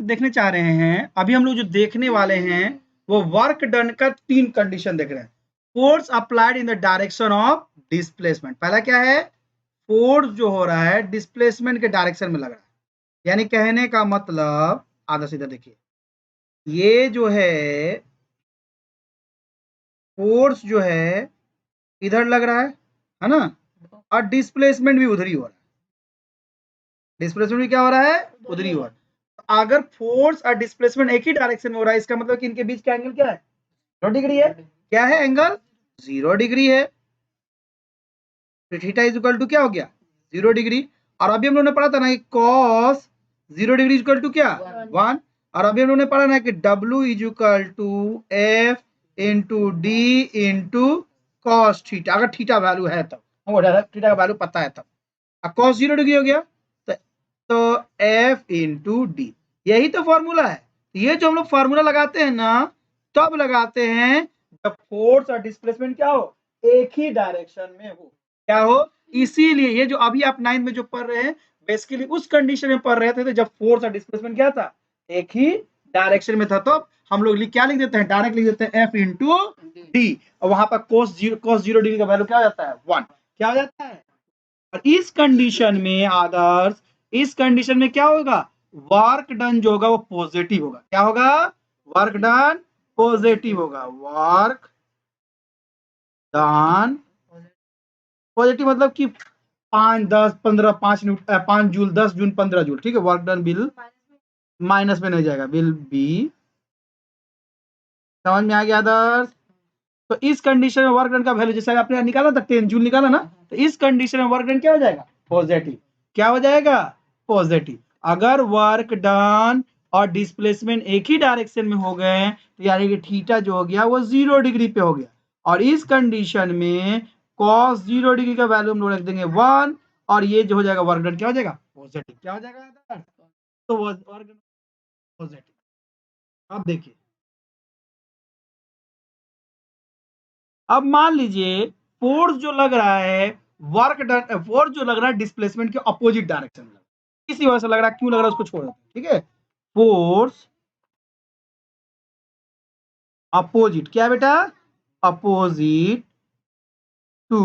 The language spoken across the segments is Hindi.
देखने चाह रहे हैं, अभी हम लोग जो देखने वाले हैं वो वर्क डन का 3 कंडीशन देख रहे हैं। Force applied in the direction of displacement. पहला क्या है, फोर्स जो हो रहा है डिस्प्लेसमेंट के डायरेक्शन में लग रहा है, यानी कहने का मतलब आधा सीधा देखिए, ये जो है फोर्स जो है इधर लग रहा है ना, और डिस्प्लेसमेंट भी उधर ही हो रहा है। डिस्प्लेसमेंट भी क्या हो रहा है, उधर ही हो रहा है। अगर फोर्स और डिस्प्लेसमेंट एक ही डायरेक्शन में हो रहा है, इसका मतलब कि इनके बीच का एंगल क्या है, 0 डिग्री है। क्या है एंगल, 0 डिग्री है। तो थीटा इज इक्वल टू क्या हो गया, 0 डिग्री। और अभी हम लोगों ने पढ़ा था ना कि cos 0 degree is equal to क्या, 1। और अभी हम लोगों ने पढ़ा ना कि W is equal to F into D into cos theta, अगर थीटा वैल्यू है तब, हमको थीटा का वैल्यू पता है तब। कॉस 0 डिग्री हो गया तो F इंटू डी, यही तो फॉर्मूला है। ये जो हम लोग फॉर्मूला लगाते हैं ना, तब लगाते हैं जब फोर्स और डिस्प्लेसमेंट क्या हो, एक ही डायरेक्शन में हो। क्या हो, इसीलिए ये जो अभी आप 9 में जो पढ़ रहे हैं, बेसिकली उस कंडीशन में पढ़ रहे थे तो जब फोर्स और डिस्प्लेसमेंट क्या था, एक ही डायरेक्शन में था। तो हम लोग क्या लिख देते हैं, डायरेक्ट लिख देते हैं F इंटू डी, और वहां पर cos 0 डिग्री का वैल्यू क्या हो जाता है, 1। क्या हो जाता है, और इस कंडीशन में आदर्श, इस कंडीशन में क्या होगा, वर्क डन जो होगा वो पॉजिटिव होगा। क्या होगा, वर्क डन पॉजिटिव होगा। वर्क डन पॉजिटिव मतलब कि 5 10 15 5 जूल 10 जूल 15 जूल, ठीक है। वर्क डन बिल माइनस में नहीं जाएगा, विल बी, समझ में आ गया आदर्श। तो इस कंडीशन में वर्क डन का वैल्यू जैसे आपने निकाला था 10 जूल निकाला ना, तो इस कंडीशन में वर्क डन क्या हो जाएगा, पॉजिटिव। क्या हो जाएगा, पॉजिटिव। अगर वर्क डन और डिस्प्लेसमेंट एक ही डायरेक्शन में हो गए तो यानी कि थीटा जो हो गया वो 0 डिग्री पे हो गया। और इस कंडीशन में cos 0 डिग्री का वैल्यू हम लोग रख देंगे 1, और ये जो हो जाएगा वर्क डन क्या हो जाएगा, पॉजिटिव। क्या हो जाएगा, तो वर्क डन पॉजिटिव। अब देखिए, अब मान लीजिए फोर्स जो लग रहा है, वर्क डन, फोर्स जो लग रहा है डिस्प्लेसमेंट के अपोजिट डायरेक्शन में, किसी वजह से लग रहा है, क्यों लग रहा है उसको छोड़ देते हैं, ठीक है। फोर्स अपोजिट, क्या बेटा, अपोजिट टू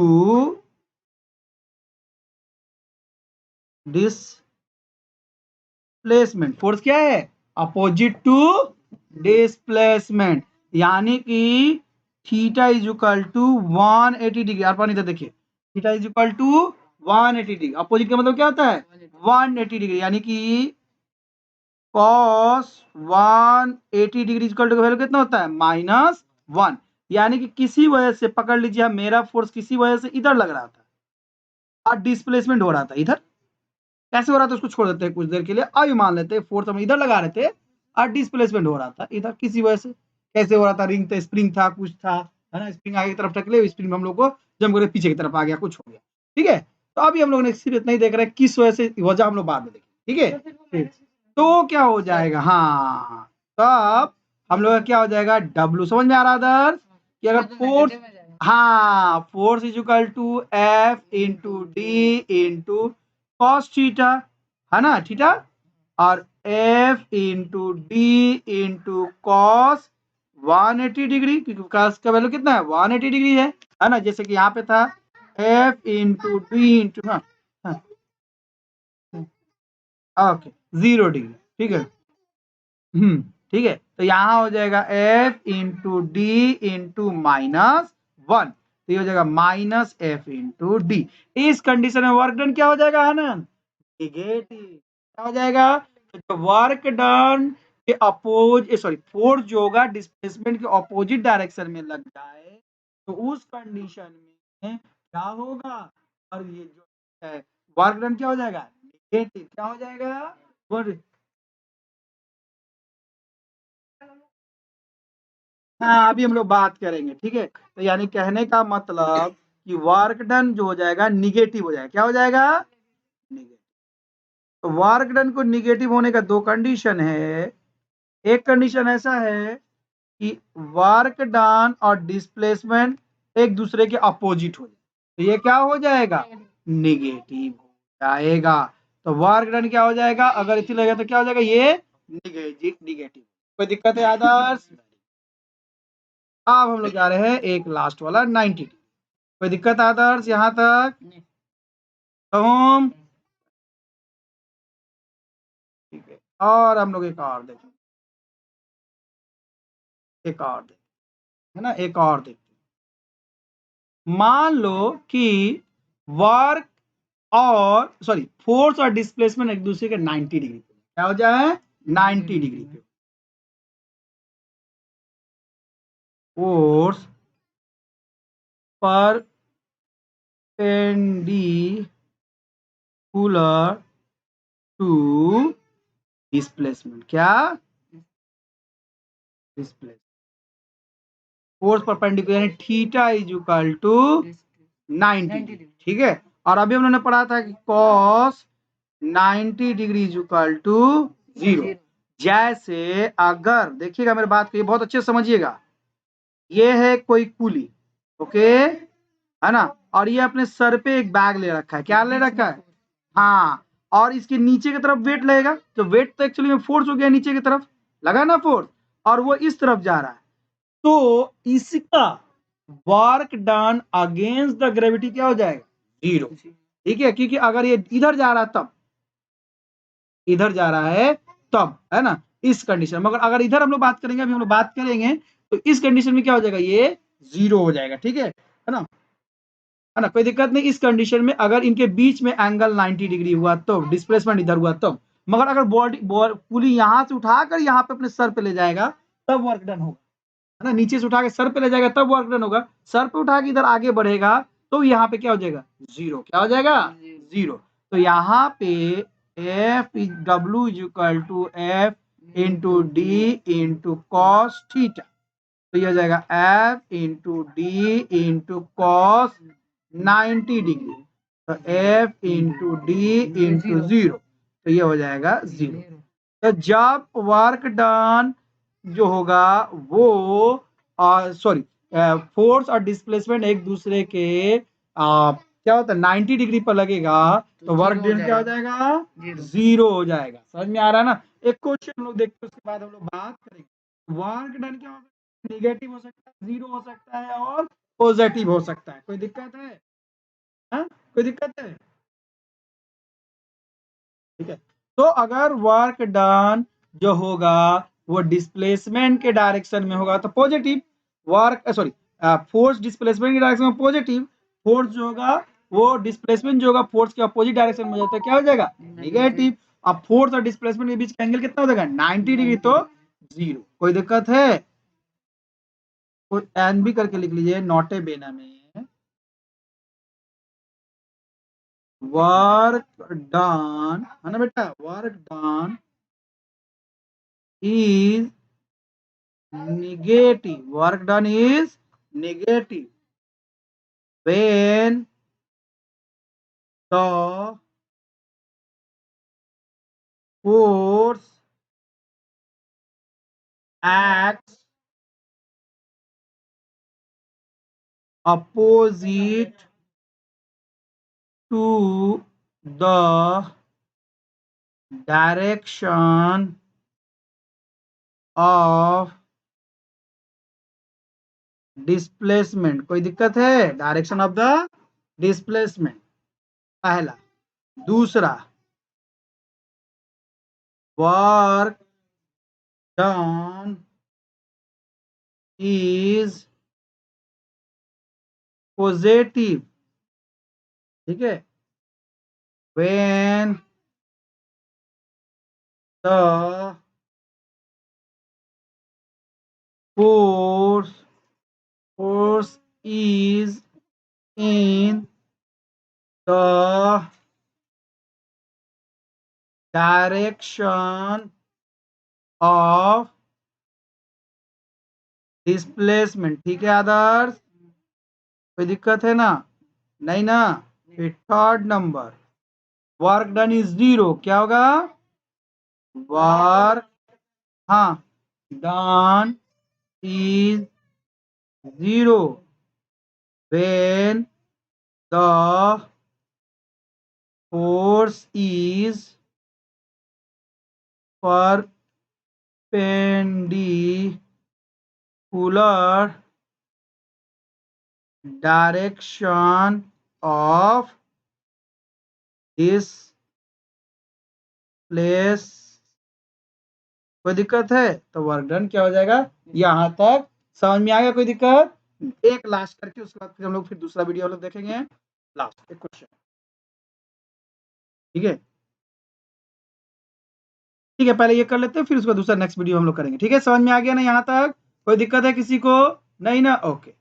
डिस्प्लेसमेंट। फोर्स क्या है, अपोजिट टू डिस्प्लेसमेंट, यानी कि theta is equal to 180 degree. आप इधर देखिए, theta is equal to 180 degree. Opposite का मतलब क्या होता है, 180 डिग्री, यानी कि cos 180 डिग्री इक्वल टू का वैल्यू कितना होता है, -1। यानी कि किसी वजह से पकड़ लीजिए आप, मेरा फोर्स किसी वजह से इधर लग रहा था और डिस्प्लेसमेंट हो रहा था इधर। कैसे हो रहा था उसको छोड़ देते हैं कुछ देर के लिए। अभी मान लेते हैं फोर्स हम इधर लगा रहे थे और डिस्प्लेसमेंट हो रहा था इधर किसी वजह से। कैसे हो रहा था, रिंग था, स्प्रिंग था, कुछ था, है ना। स्प्रिंग आगे की तरफ टकले, स्प्रिंग हम लोग को जम करके पीछे की तरफ आ गया, कुछ हो गया, ठीक है। तो अभी हम लोग ने सिर्फ इतना ही देख रहे हैं किस वजह से, वजह हम लोग बाद में देखेंगे, ठीक है। तो क्या हो जाएगा, हाँ, तब हम लोग का क्या हो जाएगा, डब्ल्यू। समझ में आ रहा आदर्श, कि अगर फोर्स, हाँ, force is equal to F into D into cos theta, है ना, थीटा, और F into D into cos 180 degree, क्योंकि कॉस का वैल्यू कितना है, 180 डिग्री है ना। जैसे कि यहाँ पे था F इंटू डी इंटू, हाँ, ओके, 0 डिग्री, ठीक है। ठीक है, तो यहां हो जाएगा F इंटू डी इंटू -1, तो ये हो जाएगा -F इंटू डी। इस कंडीशन में वर्क डन क्या हो जाएगा आनंद, नेगेटिव। क्या हो जाएगा, तो वर्क डन के फोर्स जो होगा डिस्प्लेसमेंट के अपोजिट डायरेक्शन में लग जाए तो उस कंडीशन में क्या होगा, और ये जो है वर्क डन क्या हो जाएगा, नेगेटिव। क्या हो जाएगा, हाँ, अभी हम लोग बात करेंगे, ठीक है। तो यानी कहने का मतलब कि वर्क डन जो हो जाएगा निगेटिव हो जाएगा। क्या हो जाएगा, निगेटिव। तो वर्क डन को निगेटिव होने का दो कंडीशन है। एक कंडीशन ऐसा है कि वर्क डन और डिस्प्लेसमेंट एक दूसरे के अपोजिट हो जाए, तो ये क्या हो जाएगा, निगेटिव हो जाएगा। तो वर्क डन क्या हो जाएगा, अगर इसी लगेगा तो क्या हो जाएगा, ये निगेटिव। कोई दिक्कत है आदर्श? अब हम लोग जा रहे हैं एक लास्ट वाला 90 डिग्री। कोई दिक्कत आदर्श यहाँ तक? तो हम ठीक है, और हम लोग एक और देखें, एक और देखें, है ना, एक और देखते हैं। मान लो कि वर्क और सॉरी फोर्स और डिस्प्लेसमेंट एक दूसरे के 90 डिग्री पे, क्या हो जाए 90 डिग्री पे। फोर्स परपेंडिकुलर टू डिस्प्लेसमेंट, क्या डिस्प्लेसमेंट, फोर्स परपेंडिकुलर यानी theta is equal to 90 degree, ठीक है। और अभी हम लोगों ने पढ़ा था कि cos 90 degree is equal to 0। जैसे अगर देखिएगा मेरी बात को, ये बहुत अच्छे से समझिएगा, ये है कोई कुली, ओके, है ना, और ये अपने सर पे एक बैग ले रखा है, क्या ले रखा है, हाँ, और इसके नीचे की तरफ वेट लगेगा, तो वेट तो एक्चुअली में फोर्स हो गया, नीचे की तरफ लगा ना फोर्स, और वो इस तरफ जा रहा है, तो इसका work done against the gravity क्या हो जाएगा, 0, ठीक है, क्योंकि अगर ये इधर जा रहा है तब, इधर जा रहा है तब, है ना, इस कंडीशन, मगर अगर इधर हम लोग बात करेंगे, अभी हम लोग बात करेंगे, तो इस कंडीशन में क्या हो जाएगा, ये 0 हो जाएगा, ठीक है ना, है ना, कोई दिक्कत नहीं। इस कंडीशन में अगर इनके बीच में एंगल 90 डिग्री हुआ तो डिस्प्लेसमेंट इधर हुआ तब, मगर अगर बॉडी पुली यहां से उठाकर यहाँ पे अपने सर पे ले जाएगा तब वर्क डन होगा, है ना, नीचे से उठा के सर पे ले जाएगा तब वर्क डन होगा, सर पे उठा के इधर आगे बढ़ेगा तो यहाँ पे क्या हो जाएगा, 0, क्या हो जाएगा 0। तो यहाँ पे F is W is equal to F into D into cos theta, तो ये हो जाएगा F into D into cos 90 degree, तो एफ इंटू डी इंटू 0, तो ये हो जाएगा 0। तो जब वर्क डन जो होगा वो सॉरी फोर्स और डिस्प्लेसमेंट एक दूसरे के क्या होता है 90 डिग्री पर लगेगा, तो वर्क डन क्या हो जाएगा, 0 हो जाएगा। समझ में आ रहा है ना? एक क्वेश्चन हम लोग देखते हैं, उसके बाद हम लोग बात करेंगे वर्क डन क्या होगा, नेगेटिव हो सकता है, 0 हो सकता है और पॉजिटिव हो सकता है। कोई दिक्कत है? हाँ, कोई दिक्कत है? ठीक है, तो अगर वर्क डन जो होगा वो डिस्प्लेसमेंट के डायरेक्शन में होगा तो positive, work sorry force displacement के डायरेक्शन में पॉजिटिव, फोर्स जो होगा वो डिस्प्लेसमेंट जो होगा फोर्स के अपोजिट डायरेक्शन में हो जाता है, क्या हो जाएगा नेगेटिव। अब फोर्स और डिस्प्लेसमेंट के बीच का एंगल कितना हो जाएगा 90 डिग्री, तो 0। कोई दिक्कत है? कोई एन भी करके लिख लीजिए नॉट ए बेना में, वर्क डन, है ना बेटा, work done is negative, work done is negative when the force acts opposite to the direction of displacement। कोई दिक्कत है? डायरेक्शन ऑफ द डिस्प्लेसमेंट, पहला। दूसरा, वर्क डन इज पॉजिटिव, ठीक है, when the force is in the direction of displacement, ठीक है आदर्श? कोई दिक्कत है ना? नहीं ना? फिर third number, work done is 0, क्या होगा, वर्क, हाँ, done is 0 when the force is perpendicular direction of this place। कोई दिक्कत है तो वर्क डन क्या हो जाएगा, यहां तक समझ में आ गया? कोई दिक्कत? एक लास्ट करके उसके बाद फिर हम लोग फिर दूसरा वीडियो हम लोग देखेंगे। लास्ट एक क्वेश्चन, ठीक है? ठीक है, पहले ये कर लेते हैं, फिर उसका दूसरा नेक्स्ट वीडियो हम लोग करेंगे। ठीक है, समझ में आ गया ना यहाँ तक? कोई दिक्कत है किसी को? नहीं ना? ओके।